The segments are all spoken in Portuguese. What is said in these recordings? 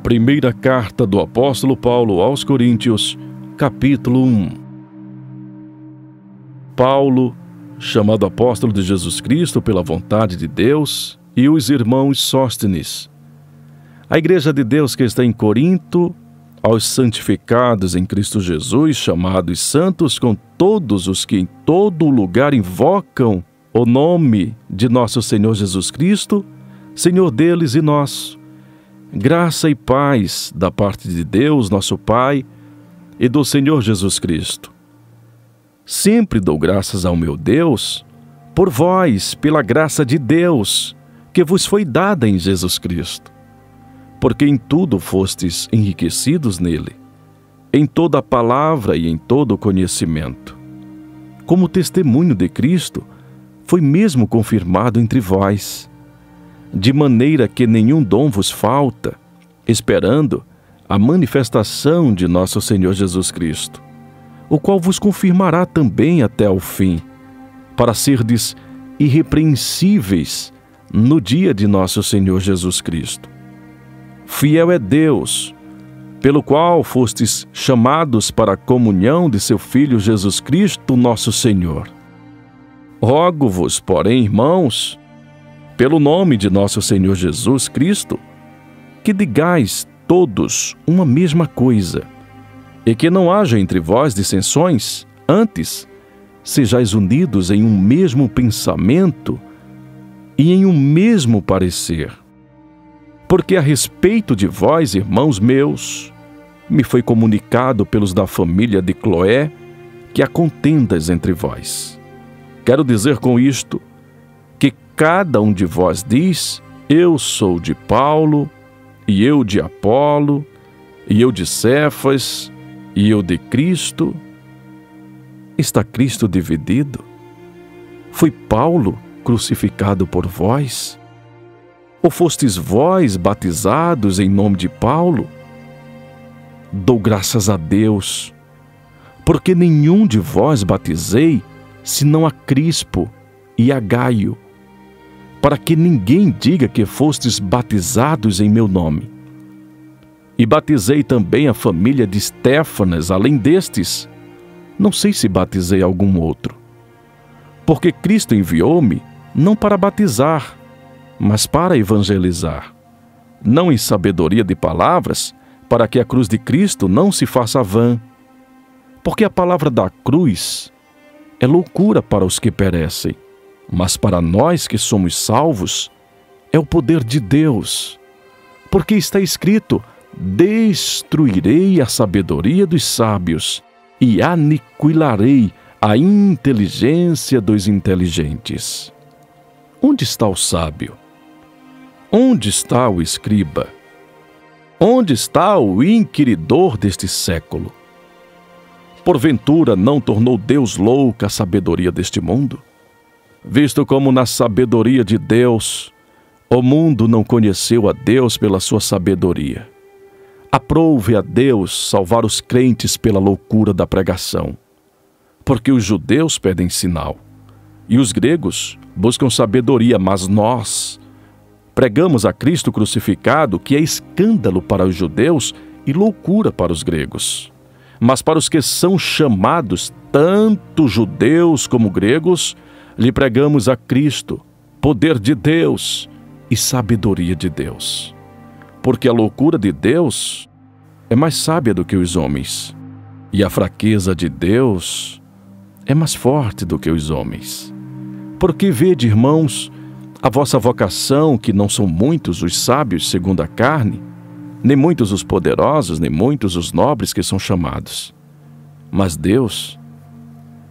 Primeira carta do apóstolo Paulo aos Coríntios, capítulo 1. Paulo, chamado apóstolo de Jesus Cristo pela vontade de Deus, e os irmãos Sóstenes. A igreja de Deus que está em Corinto, aos santificados em Cristo Jesus, chamados santos, com todos os que em todo lugar invocam o nome de nosso Senhor Jesus Cristo, Senhor deles e nosso. Graça e paz da parte de Deus, nosso Pai, e do Senhor Jesus Cristo. Sempre dou graças ao meu Deus por vós, pela graça de Deus, que vos foi dada em Jesus Cristo, porque em tudo fostes enriquecidos nele, em toda a palavra e em todo o conhecimento. Como testemunho de Cristo, foi mesmo confirmado entre vós, de maneira que nenhum dom vos falta, esperando a manifestação de nosso Senhor Jesus Cristo, o qual vos confirmará também até ao fim, para serdes irrepreensíveis no dia de nosso Senhor Jesus Cristo. Fiel é Deus, pelo qual fostes chamados para a comunhão de seu Filho Jesus Cristo, nosso Senhor. Rogo-vos, porém, irmãos, pelo nome de nosso Senhor Jesus Cristo, que digais todos uma mesma coisa, e que não haja entre vós dissensões, antes, sejais unidos em um mesmo pensamento e em um mesmo parecer. Porque a respeito de vós, irmãos meus, me foi comunicado pelos da família de Cloé que há contendas entre vós. Quero dizer com isto que cada um de vós diz: eu sou de Paulo, e eu de Apolo, e eu de Cefas, e eu de Cristo. Está Cristo dividido? Foi Paulo crucificado por vós? Ou fostes vós batizados em nome de Paulo? Dou graças a Deus, porque nenhum de vós batizei, senão a Crispo e a Gaio, para que ninguém diga que fostes batizados em meu nome. E batizei também a família de Estéfanas, além destes. Não sei se batizei algum outro. Porque Cristo enviou-me não para batizar, mas para evangelizar, não em sabedoria de palavras, para que a cruz de Cristo não se faça vã. Porque a palavra da cruz é loucura para os que perecem, mas para nós que somos salvos, é o poder de Deus. Porque está escrito: destruirei a sabedoria dos sábios e aniquilarei a inteligência dos inteligentes. Onde está o sábio? Onde está o escriba? Onde está o inquiridor deste século? Porventura não tornou Deus louca a sabedoria deste mundo? Visto como na sabedoria de Deus, o mundo não conheceu a Deus pela sua sabedoria. Aprouve a Deus salvar os crentes pela loucura da pregação. Porque os judeus pedem sinal, e os gregos buscam sabedoria, mas nós pregamos a Cristo crucificado, que é escândalo para os judeus e loucura para os gregos. Mas para os que são chamados, tanto judeus como gregos, lhe pregamos a Cristo, poder de Deus e sabedoria de Deus. Porque a loucura de Deus é mais sábia do que os homens, e a fraqueza de Deus é mais forte do que os homens. Porque vede, irmãos, a vossa vocação, que não são muitos os sábios segundo a carne, nem muitos os poderosos, nem muitos os nobres que são chamados. Mas Deus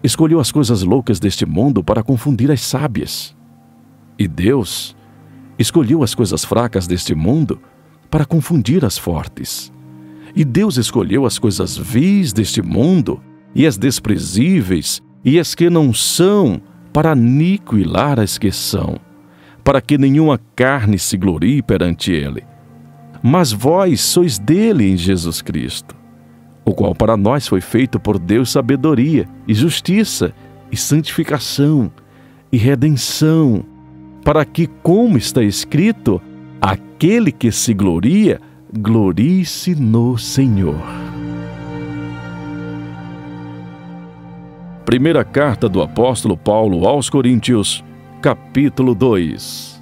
escolheu as coisas loucas deste mundo para confundir as sábias. E Deus escolheu as coisas fracas deste mundo para confundir as fortes. E Deus escolheu as coisas vis deste mundo, e as desprezíveis, e as que não são, para aniquilar as que são, para que nenhuma carne se glorie perante ele. Mas vós sois dele em Jesus Cristo, o qual para nós foi feito por Deus sabedoria, e justiça, e santificação, e redenção, para que, como está escrito, aquele que se gloria, glorie-se no Senhor. Primeira carta do apóstolo Paulo aos Coríntios, capítulo 2.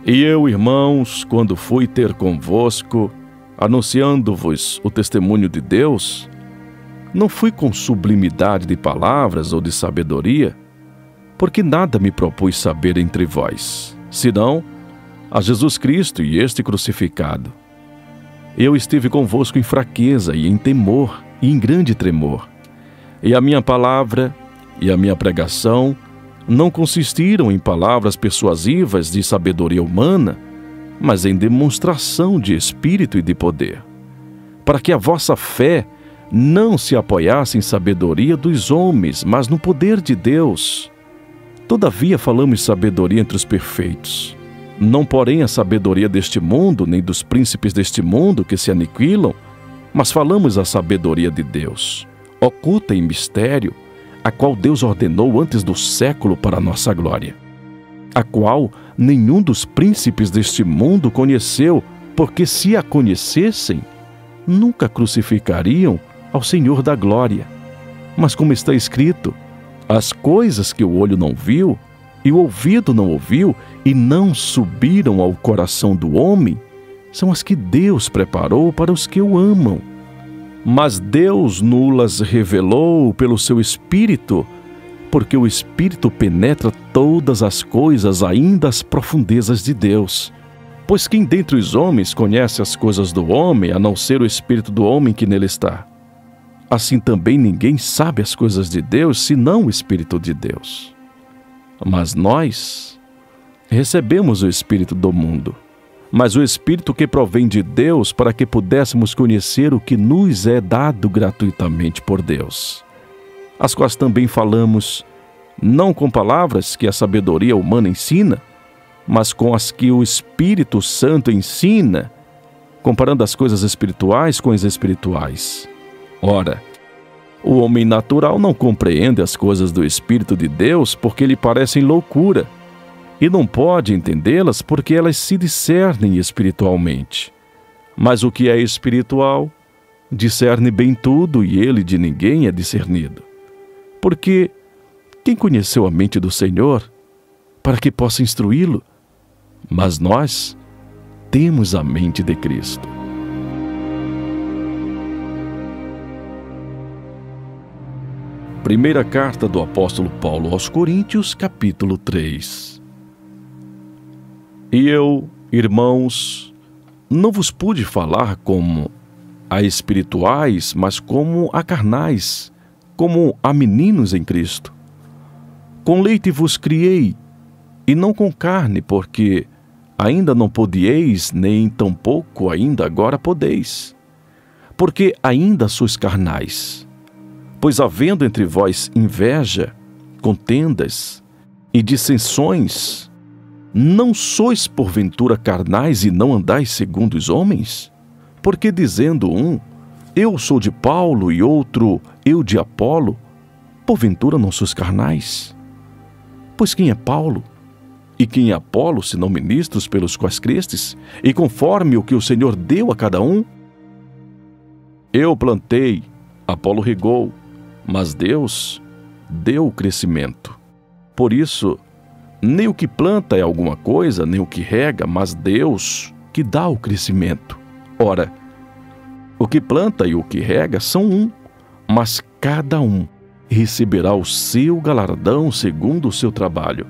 E eu, irmãos, quando fui ter convosco, anunciando-vos o testemunho de Deus, não fui com sublimidade de palavras ou de sabedoria, porque nada me propus saber entre vós, senão a Jesus Cristo e este crucificado. Eu estive convosco em fraqueza e em temor e em grande tremor. E a minha palavra e a minha pregação não consistiram em palavras persuasivas de sabedoria humana, mas em demonstração de espírito e de poder, para que a vossa fé não se apoiasse em sabedoria dos homens, mas no poder de Deus. Todavia falamos sabedoria entre os perfeitos, não porém a sabedoria deste mundo, nem dos príncipes deste mundo que se aniquilam, mas falamos a sabedoria de Deus, oculta em mistério, a qual Deus ordenou antes do século para a nossa glória, a qual nenhum dos príncipes deste mundo conheceu, porque se a conhecessem, nunca crucificariam ao Senhor da glória. Mas como está escrito, as coisas que o olho não viu, e o ouvido não ouviu, e não subiram ao coração do homem, são as que Deus preparou para os que o amam. Mas Deus nulas revelou pelo seu Espírito, porque o Espírito penetra todas as coisas, ainda as profundezas de Deus. Pois quem dentre os homens conhece as coisas do homem, a não ser o Espírito do homem que nele está? Assim também ninguém sabe as coisas de Deus, senão o Espírito de Deus. Mas nós recebemos o Espírito do mundo, mas o Espírito que provém de Deus, para que pudéssemos conhecer o que nos é dado gratuitamente por Deus, as quais também falamos, não com palavras que a sabedoria humana ensina, mas com as que o Espírito Santo ensina, comparando as coisas espirituais com as espirituais. Ora, o homem natural não compreende as coisas do Espírito de Deus, porque lhe parecem loucura, e não pode entendê-las porque elas se discernem espiritualmente. Mas o que é espiritual, discerne bem tudo, e ele de ninguém é discernido. Porque quem conheceu a mente do Senhor, para que possa instruí-lo? Mas nós temos a mente de Cristo. Primeira carta do apóstolo Paulo aos Coríntios, capítulo 3. E eu, irmãos, não vos pude falar como a espirituais, mas como a carnais, como a meninos em Cristo. Com leite vos criei, e não com carne, porque ainda não podieis, nem tampouco ainda agora podeis. Porque ainda sois carnais. Pois havendo entre vós inveja, contendas e dissensões, não sois porventura carnais e não andais segundo os homens? Porque dizendo um, eu sou de Paulo, e outro, eu de Apolo, porventura não sois carnais? Pois quem é Paulo? E quem é Apolo, senão ministros pelos quais crestes, e conforme o que o Senhor deu a cada um? Eu plantei, Apolo regou, mas Deus deu o crescimento. Por isso, nem o que planta é alguma coisa, nem o que rega, mas Deus que dá o crescimento. Ora, o que planta e o que rega são um, mas cada um receberá o seu galardão segundo o seu trabalho.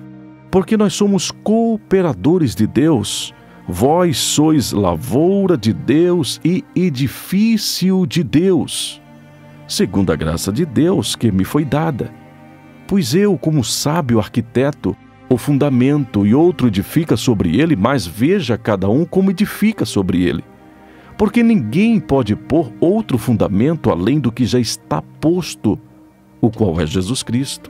Porque nós somos cooperadores de Deus, vós sois lavoura de Deus e edifício de Deus, segundo a graça de Deus que me foi dada. Pois eu, como sábio arquiteto, o fundamento, e outro edifica sobre ele, mas veja cada um como edifica sobre ele. Porque ninguém pode pôr outro fundamento além do que já está posto, o qual é Jesus Cristo.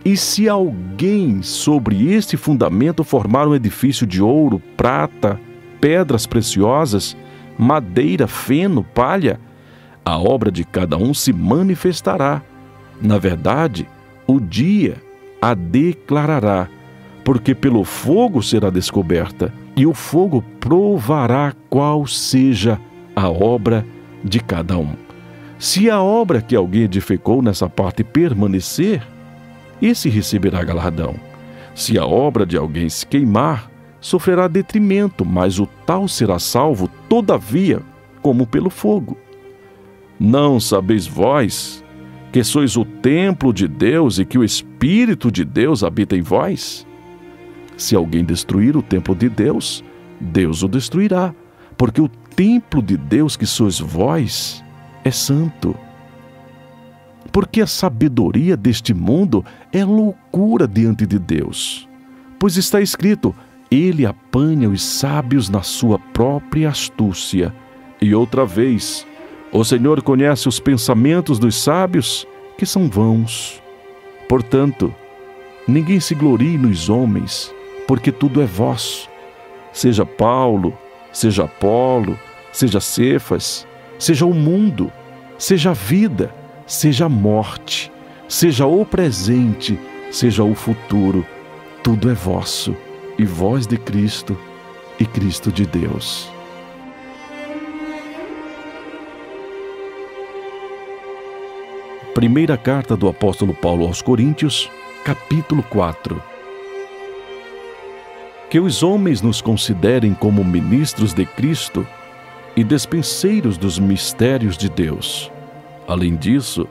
E se alguém sobre este fundamento formar um edifício de ouro, prata, pedras preciosas, madeira, feno, palha, a obra de cada um se manifestará. Na verdade, o dia a declarará, porque pelo fogo será descoberta, e o fogo provará qual seja a obra de cada um. Se a obra que alguém edificou nessa parte permanecer, esse receberá galardão. Se a obra de alguém se queimar, sofrerá detrimento, mas o tal será salvo, todavia, como pelo fogo. Não sabeis vós que sois o templo de Deus e que o Espírito de Deus habita em vós? Se alguém destruir o templo de Deus, Deus o destruirá, porque o templo de Deus que sois vós é santo. Porque a sabedoria deste mundo é loucura diante de Deus. Pois está escrito: Ele apanha os sábios na sua própria astúcia. E outra vez, o Senhor conhece os pensamentos dos sábios, que são vãos. Portanto, ninguém se glorie nos homens, porque tudo é vosso. Seja Paulo, seja Apolo, seja Cefas, seja o mundo, seja a vida, seja a morte, seja o presente, seja o futuro, tudo é vosso, e vós de Cristo, e Cristo de Deus. Primeira carta do apóstolo Paulo aos Coríntios, capítulo 4. Que os homens nos considerem como ministros de Cristo e despenseiros dos mistérios de Deus. Além disso,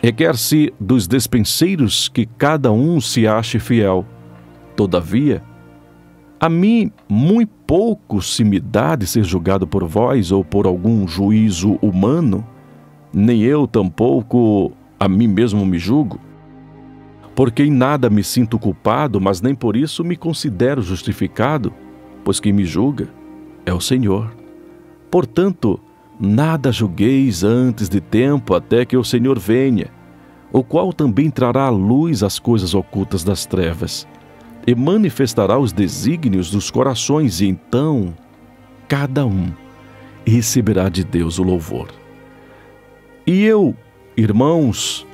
requer-se dos despenseiros que cada um se ache fiel. Todavia, a mim muito pouco se me dá de ser julgado por vós ou por algum juízo humano, nem eu tampouco a mim mesmo me julgo. Porque em nada me sinto culpado, mas nem por isso me considero justificado, pois quem me julga é o Senhor. Portanto, nada julgueis antes de tempo até que o Senhor venha, o qual também trará à luz as coisas ocultas das trevas, e manifestará os desígnios dos corações, e então cada um receberá de Deus o louvor. E eu, irmãos,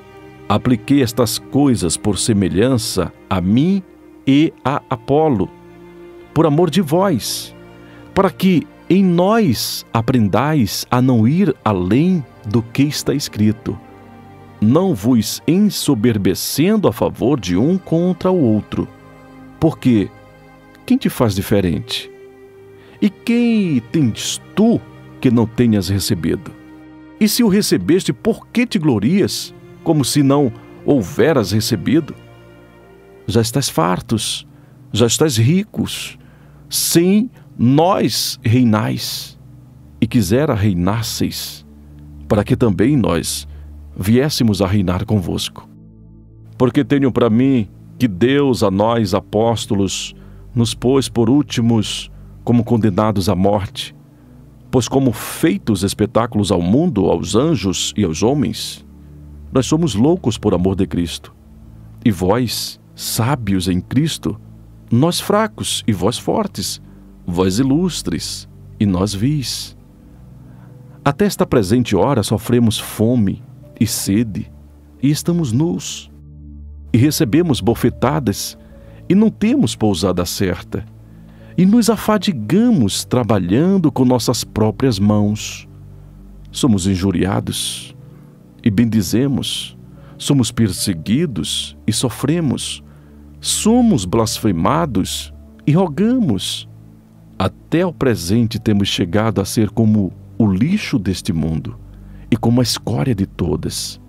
apliquei estas coisas por semelhança a mim e a Apolo, por amor de vós, para que em nós aprendais a não ir além do que está escrito, não vos ensoberbecendo a favor de um contra o outro. Porque quem te faz diferente? E quem tens tu que não tenhas recebido? E se o recebeste, por que te glorias, como se não houveras recebido? Já estás fartos, já estás ricos, sim, nós reinais, e quisera reinasseis, para que também nós viéssemos a reinar convosco. Porque tenho para mim que Deus a nós, apóstolos, nos pôs por últimos como condenados à morte, pois como feitos espetáculos ao mundo, aos anjos e aos homens, nós somos loucos por amor de Cristo. E vós, sábios em Cristo, nós fracos e vós fortes, vós ilustres e nós vis. Até esta presente hora sofremos fome e sede, e estamos nus, e recebemos bofetadas, e não temos pousada certa, e nos afadigamos trabalhando com nossas próprias mãos. Somos injuriados e bendizemos, somos perseguidos e sofremos, somos blasfemados e rogamos. Até ao presente temos chegado a ser como o lixo deste mundo e como a escória de todas.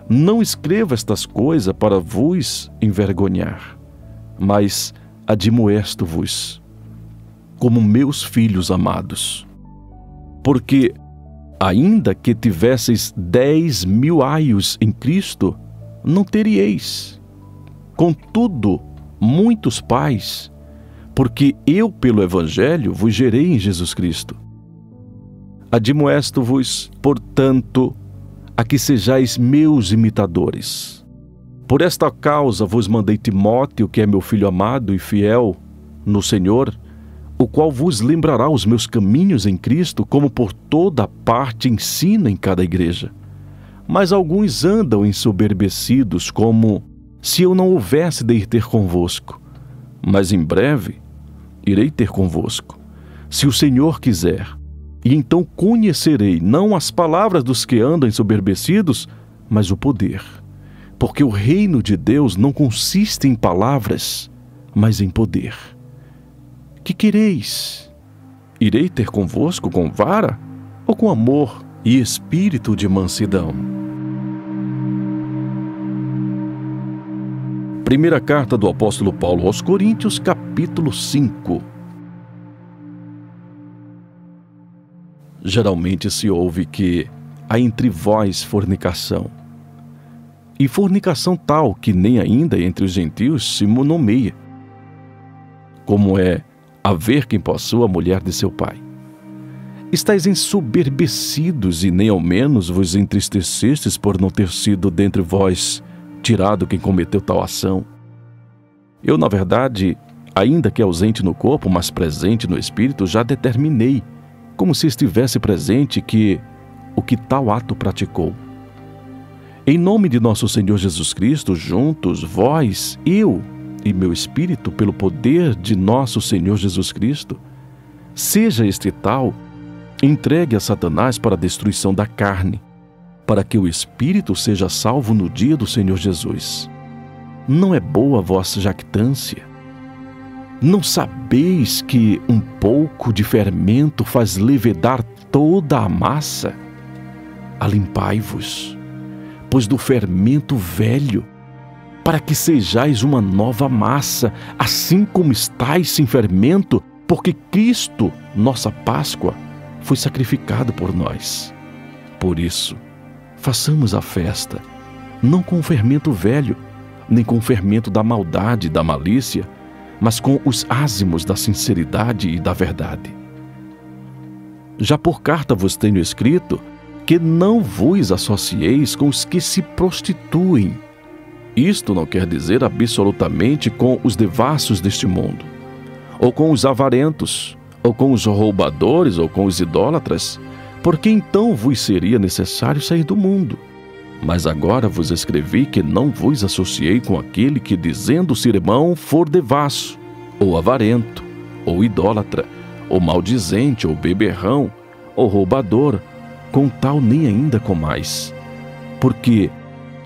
Não escrevo estas coisas para vos envergonhar, mas admoesto-vos como meus filhos amados. Porque, ainda que tivesseis 10.000 aios em Cristo, não teríeis. Contudo, muitos pais, porque eu, pelo Evangelho, vos gerei em Jesus Cristo. Admoesto-vos, portanto, a que sejais meus imitadores. Por esta causa vos mandei Timóteo, que é meu filho amado e fiel no Senhor, o qual vos lembrará os meus caminhos em Cristo, como por toda parte ensina em cada igreja. Mas alguns andam ensoberbecidos, como se eu não houvesse de ir ter convosco. Mas em breve irei ter convosco, se o Senhor quiser, e então conhecerei não as palavras dos que andam ensoberbecidos, mas o poder. Porque o reino de Deus não consiste em palavras, mas em poder. Que quereis? Irei ter convosco com vara ou com amor e espírito de mansidão? Primeira carta do apóstolo Paulo aos Coríntios, capítulo 5. Geralmente se ouve que há entre vós fornicação, e fornicação tal que nem ainda entre os gentios se nomeia, como é haver quem possua a mulher de seu pai. Estais ensoberbecidos, e nem ao menos vos entristecestes por não ter sido dentre vós tirado quem cometeu tal ação. Eu, na verdade, ainda que ausente no corpo, mas presente no espírito, já determinei, como se estivesse presente, que o que tal ato praticou. Em nome de nosso Senhor Jesus Cristo, juntos, vós, eu e meu espírito, pelo poder de nosso Senhor Jesus Cristo, seja este tal entregue a Satanás para a destruição da carne, para que o espírito seja salvo no dia do Senhor Jesus. Não é boa a vossa jactância? Não sabeis que um pouco de fermento faz levedar toda a massa? Alimpai-vos, pois do fermento velho, para que sejais uma nova massa, assim como estáis sem fermento, porque Cristo, nossa Páscoa, foi sacrificado por nós. Por isso, façamos a festa, não com o fermento velho, nem com o fermento da maldade e da malícia, mas com os ázimos da sinceridade e da verdade. Já por carta vos tenho escrito que não vos associeis com os que se prostituem. Isto não quer dizer absolutamente com os devassos deste mundo, ou com os avarentos, ou com os roubadores, ou com os idólatras, porque então vos seria necessário sair do mundo. Mas agora vos escrevi que não vos associei com aquele que, dizendo ser irmão, for devasso, ou avarento, ou idólatra, ou maldizente, ou beberrão, ou roubador, com tal nem ainda comais. Porque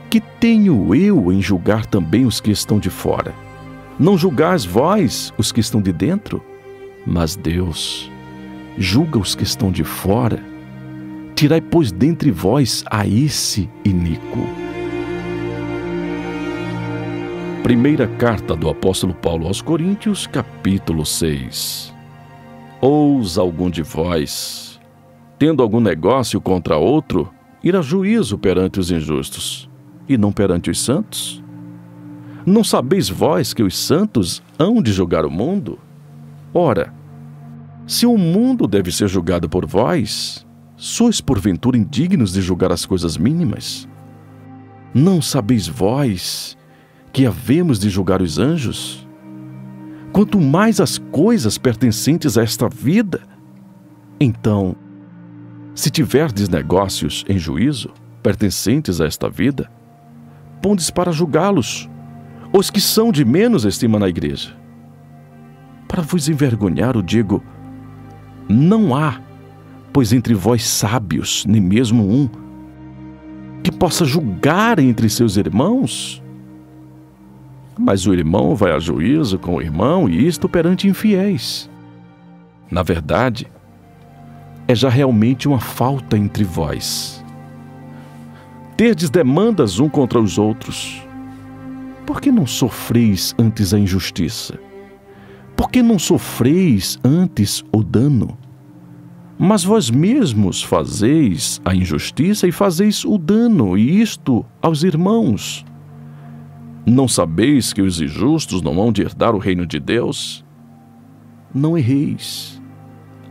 que tenho eu em julgar também os que estão de fora? Não julgais vós os que estão de dentro? Mas Deus julga os que estão de fora. Tirai, pois, dentre vós a esse iníquo. Primeira carta do apóstolo Paulo aos Coríntios, capítulo 6. Ousa algum de vós, tendo algum negócio contra outro, ir a juízo perante os injustos, e não perante os santos? Não sabeis vós que os santos hão de julgar o mundo? Ora, se o mundo deve ser julgado por vós, sois porventura indignos de julgar as coisas mínimas? Não sabeis vós que havemos de julgar os anjos? Quanto mais as coisas pertencentes a esta vida. Então, se tiverdes negócios em juízo, pertencentes a esta vida, pondes para julgá-los os que são de menos estima na igreja. Para vos envergonhar, o digo, não há, pois entre vós sábios, nem mesmo um, que possa julgar entre seus irmãos. Mas o irmão vai a juízo com o irmão, e isto perante infiéis. Na verdade, é já realmente uma falta entre vós. Terdes demandas um contra os outros. Por que não sofreis antes a injustiça? Por que não sofreis antes o dano? Mas vós mesmos fazeis a injustiça e fazeis o dano, e isto aos irmãos. Não sabeis que os injustos não hão de herdar o reino de Deus? Não erreis,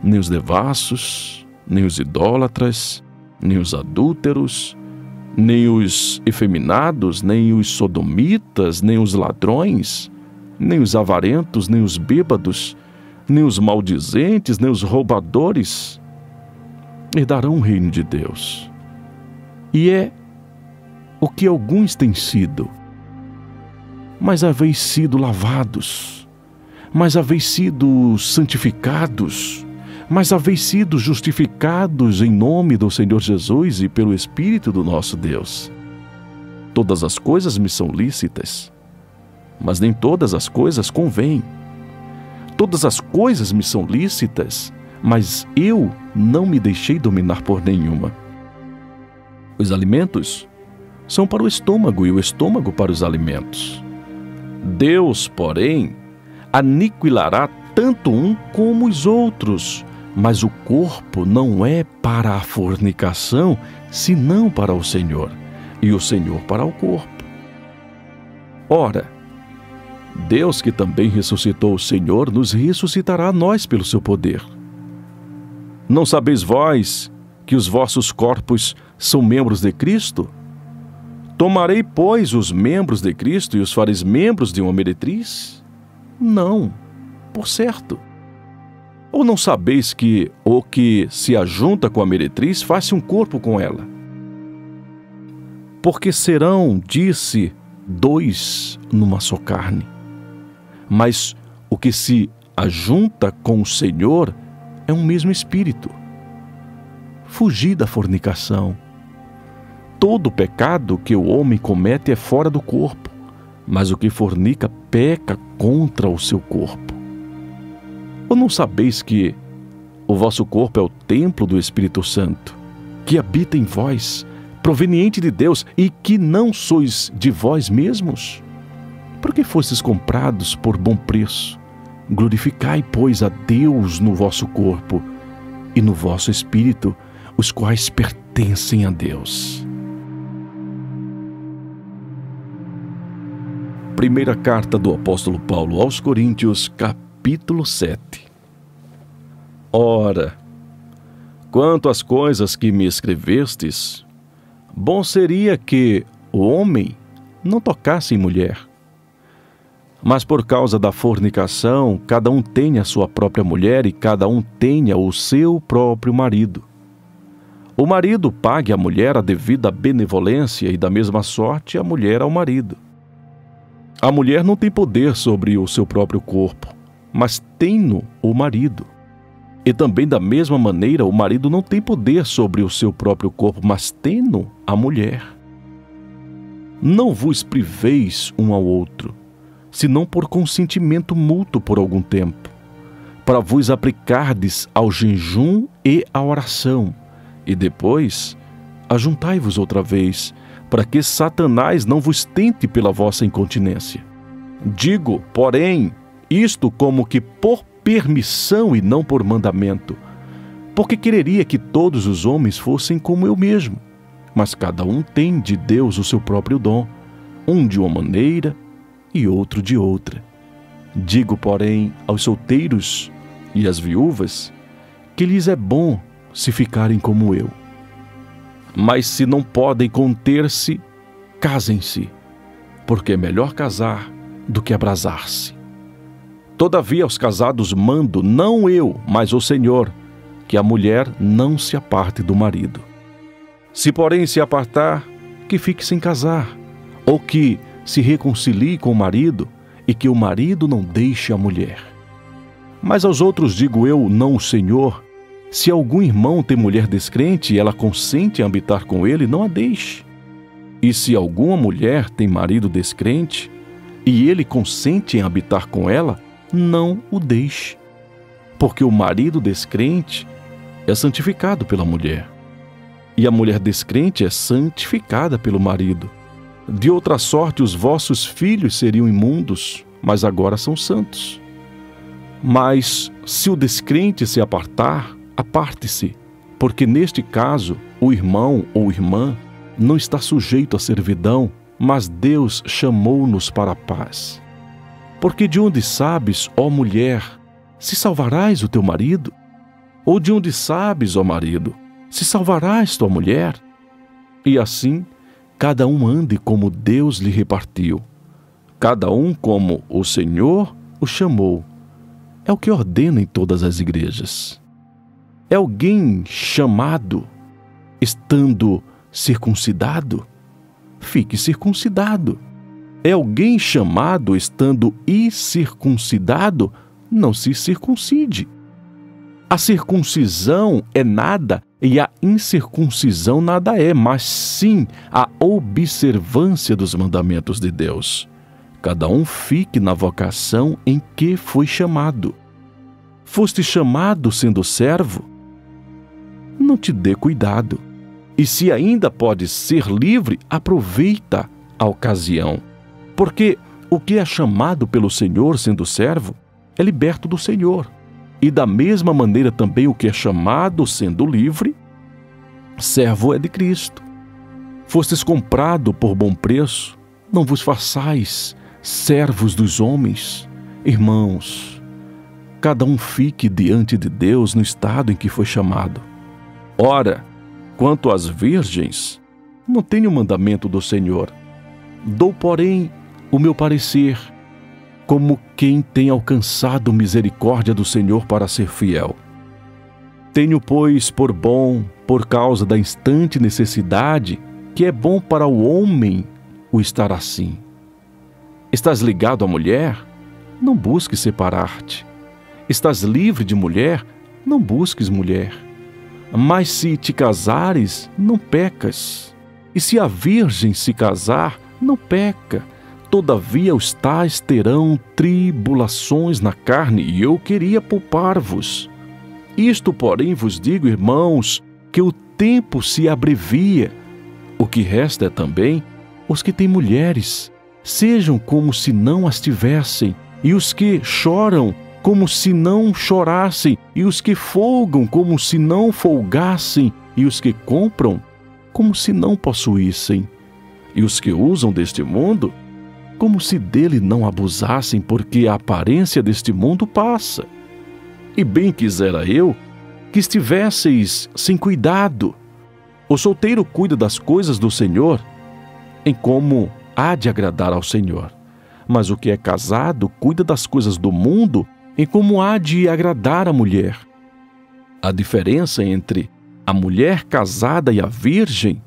nem os devassos, nem os idólatras, nem os adúlteros, nem os efeminados, nem os sodomitas, nem os ladrões, nem os avarentos, nem os bêbados, nem os maldizentes, nem os roubadores herdarão o reino de Deus. E é o que alguns têm sido. Mas haveis sido lavados, mas haveis sido santificados, mas haveis sido justificados em nome do Senhor Jesus e pelo Espírito do nosso Deus. Todas as coisas me são lícitas, mas nem todas as coisas convêm. Todas as coisas me são lícitas, mas eu não me deixei dominar por nenhuma. Os alimentos são para o estômago e o estômago para os alimentos. Deus, porém, aniquilará tanto um como os outros, mas o corpo não é para a fornicação, senão para o Senhor, e o Senhor para o corpo. Ora, Deus, que também ressuscitou o Senhor, nos ressuscitará a nós pelo seu poder. Não sabeis vós que os vossos corpos são membros de Cristo? Tomarei, pois, os membros de Cristo e os fareis membros de uma meretriz? Não, por certo. Ou não sabeis que o que se ajunta com a meretriz faz-se um corpo com ela? Porque serão, disse, dois numa só carne. Mas o que se ajunta com o Senhor é um mesmo espírito. Fugi da fornicação. Todo pecado que o homem comete é fora do corpo, mas o que fornica peca contra o seu corpo. Ou não sabeis que o vosso corpo é o templo do Espírito Santo, que habita em vós, proveniente de Deus, e que não sois de vós mesmos? Porque fostes comprados por bom preço. Glorificai, pois, a Deus no vosso corpo e no vosso espírito, os quais pertencem a Deus. Primeira carta do apóstolo Paulo aos Coríntios, capítulo 7. Ora, quanto às coisas que me escrevestes, bom seria que o homem não tocasse em mulher. Mas por causa da fornicação, cada um tenha a sua própria mulher e cada um tenha o seu próprio marido. O marido pague à mulher a devida benevolência e da mesma sorte a mulher ao marido. A mulher não tem poder sobre o seu próprio corpo, mas tem-no o marido. E também da mesma maneira o marido não tem poder sobre o seu próprio corpo, mas tem-no a mulher. Não vos priveis um ao outro, senão por consentimento mútuo por algum tempo, para vos aplicardes ao jejum e à oração, e depois ajuntai-vos outra vez, para que Satanás não vos tente pela vossa incontinência. Digo, porém, isto como que por permissão e não por mandamento, porque quereria que todos os homens fossem como eu mesmo, mas cada um tem de Deus o seu próprio dom, um de uma maneira e outro de outra. Digo, porém, aos solteiros e às viúvas, que lhes é bom se ficarem como eu. Mas se não podem conter-se, casem-se, porque é melhor casar do que abrasar-se. Todavia aos casados mando, não eu, mas o Senhor, que a mulher não se aparte do marido. Se porém se apartar, que fique sem casar, ou que se reconcilie com o marido, e que o marido não deixe a mulher. Mas aos outros digo eu, não o Senhor, se algum irmão tem mulher descrente e ela consente em habitar com ele, não a deixe. E se alguma mulher tem marido descrente e ele consente em habitar com ela, não o deixe. Porque o marido descrente é santificado pela mulher, e a mulher descrente é santificada pelo marido. De outra sorte, os vossos filhos seriam imundos, mas agora são santos. Mas se o descrente se apartar, aparte-se, porque neste caso o irmão ou irmã não está sujeito à servidão, mas Deus chamou-nos para a paz. Porque de onde sabes, ó mulher, se salvarás o teu marido? Ou de onde sabes, ó marido, se salvarás tua mulher? E assim, cada um ande como Deus lhe repartiu, cada um como o Senhor o chamou. É o que ordena em todas as igrejas. É alguém chamado, estando circuncidado? Fique circuncidado. É alguém chamado, estando incircuncidado? não se circuncide. A circuncisão é nada e a incircuncisão nada é, mas sim a observância dos mandamentos de Deus. Cada um fique na vocação em que foi chamado. Foste chamado sendo servo? Não te dê cuidado. E se ainda podes ser livre, aproveita a ocasião. Porque o que é chamado pelo Senhor sendo servo é liberto do Senhor. E da mesma maneira também o que é chamado sendo livre, servo é de Cristo. Fostes comprado por bom preço, não vos façais servos dos homens. Irmãos, cada um fique diante de Deus no estado em que foi chamado. Ora, quanto às virgens, não tenho mandamento do Senhor. Dou, porém, o meu parecer, como quem tem alcançado misericórdia do Senhor para ser fiel. Tenho, pois, por bom, por causa da instante necessidade, que é bom para o homem o estar assim. Estás ligado à mulher? Não busques separar-te. Estás livre de mulher? Não busques mulher. Mas se te casares, não pecas. E se a virgem se casar, não peca. Todavia os tais terão tribulações na carne, e eu queria poupar-vos. Isto, porém, vos digo, irmãos, que o tempo se abrevia. O que resta é também os que têm mulheres, sejam como se não as tivessem, e os que choram, como se não chorassem, e os que folgam, como se não folgassem, e os que compram, como se não possuíssem, e os que usam deste mundo, como se dele não abusassem, porque a aparência deste mundo passa. E bem quisera eu que estivesseis sem cuidado. O solteiro cuida das coisas do Senhor, em como há de agradar ao Senhor. Mas o que é casado cuida das coisas do mundo, em como há de agradar a mulher. A diferença entre a mulher casada e a virgem: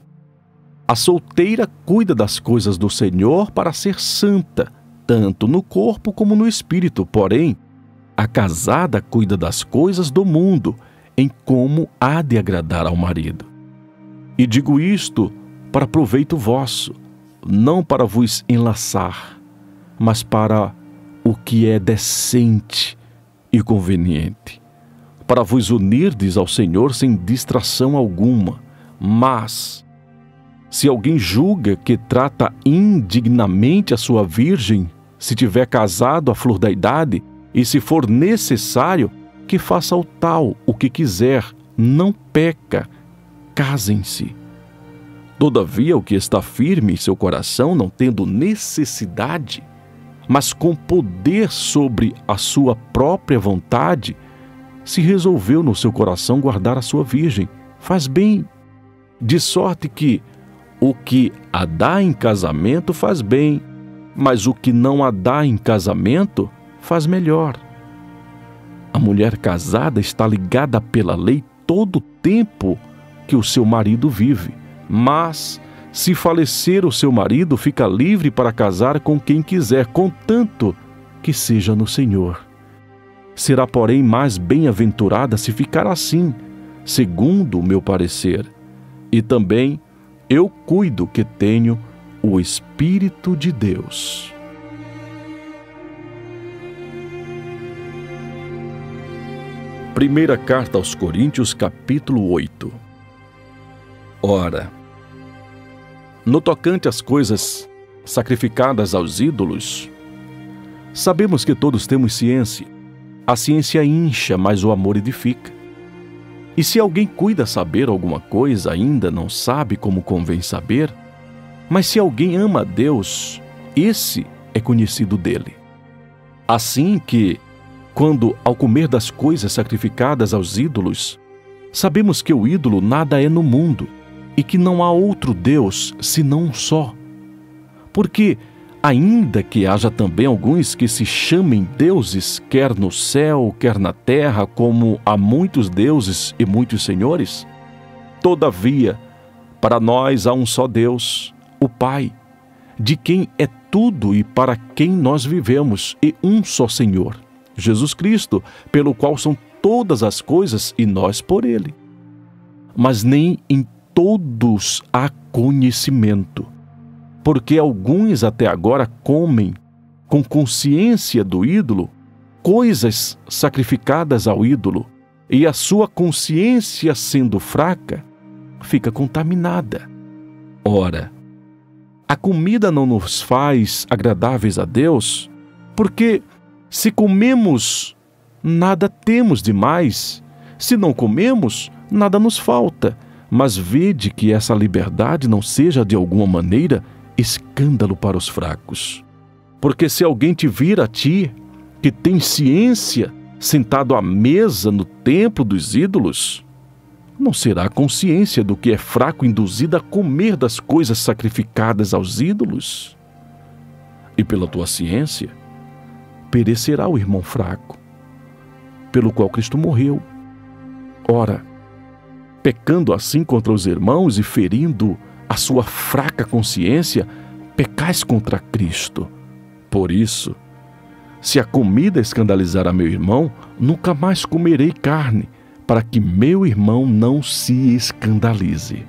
a solteira cuida das coisas do Senhor para ser santa, tanto no corpo como no espírito. Porém, a casada cuida das coisas do mundo, em como há de agradar ao marido. E digo isto para proveito vosso, não para vos enlaçar, mas para o que é decente e conveniente, para vos unirdes ao Senhor sem distração alguma. Mas se alguém julga que trata indignamente a sua virgem, se tiver casado à flor da idade, e se for necessário, que faça ao tal o que quiser, não peca, casem-se. Todavia, o que está firme em seu coração, não tendo necessidade, mas com poder sobre a sua própria vontade, se resolveu no seu coração guardar a sua virgem, faz bem, de sorte que o que a dá em casamento faz bem, mas o que não a dá em casamento faz melhor. A mulher casada está ligada pela lei todo o tempo que o seu marido vive, mas se falecer o seu marido, fica livre para casar com quem quiser, contanto que seja no Senhor. Será, porém, mais bem-aventurada se ficar assim, segundo o meu parecer. E também eu cuido que tenho o Espírito de Deus. Primeira carta aos Coríntios, capítulo 8. Ora, no tocante às coisas sacrificadas aos ídolos, sabemos que todos temos ciência. A ciência incha, mas o amor edifica. E se alguém cuida saber alguma coisa, ainda não sabe como convém saber, mas se alguém ama a Deus, esse é conhecido dele. Assim que, quando ao comer das coisas sacrificadas aos ídolos, sabemos que o ídolo nada é no mundo, e que não há outro Deus senão um só. Porque, ainda que haja também alguns que se chamem deuses, quer no céu, quer na terra, como há muitos deuses e muitos senhores, todavia, para nós há um só Deus, o Pai, de quem é tudo e para quem nós vivemos, e um só Senhor, Jesus Cristo, pelo qual são todas as coisas e nós por ele. Mas nem em todos há conhecimento, porque alguns até agora comem, com consciência do ídolo, coisas sacrificadas ao ídolo, e a sua consciência, sendo fraca, fica contaminada. Ora, a comida não nos faz agradáveis a Deus, porque se comemos, nada temos demais, se não comemos, nada nos falta. Mas vede que essa liberdade não seja de alguma maneira escândalo para os fracos. Porque se alguém te vir a ti, que tem ciência, sentado à mesa no templo dos ídolos, não será a consciência do que é fraco induzida a comer das coisas sacrificadas aos ídolos? E pela tua ciência, perecerá o irmão fraco, pelo qual Cristo morreu. Ora, pecando assim contra os irmãos e ferindo a sua fraca consciência, pecais contra Cristo. Por isso, se a comida escandalizar a meu irmão, nunca mais comerei carne, para que meu irmão não se escandalize.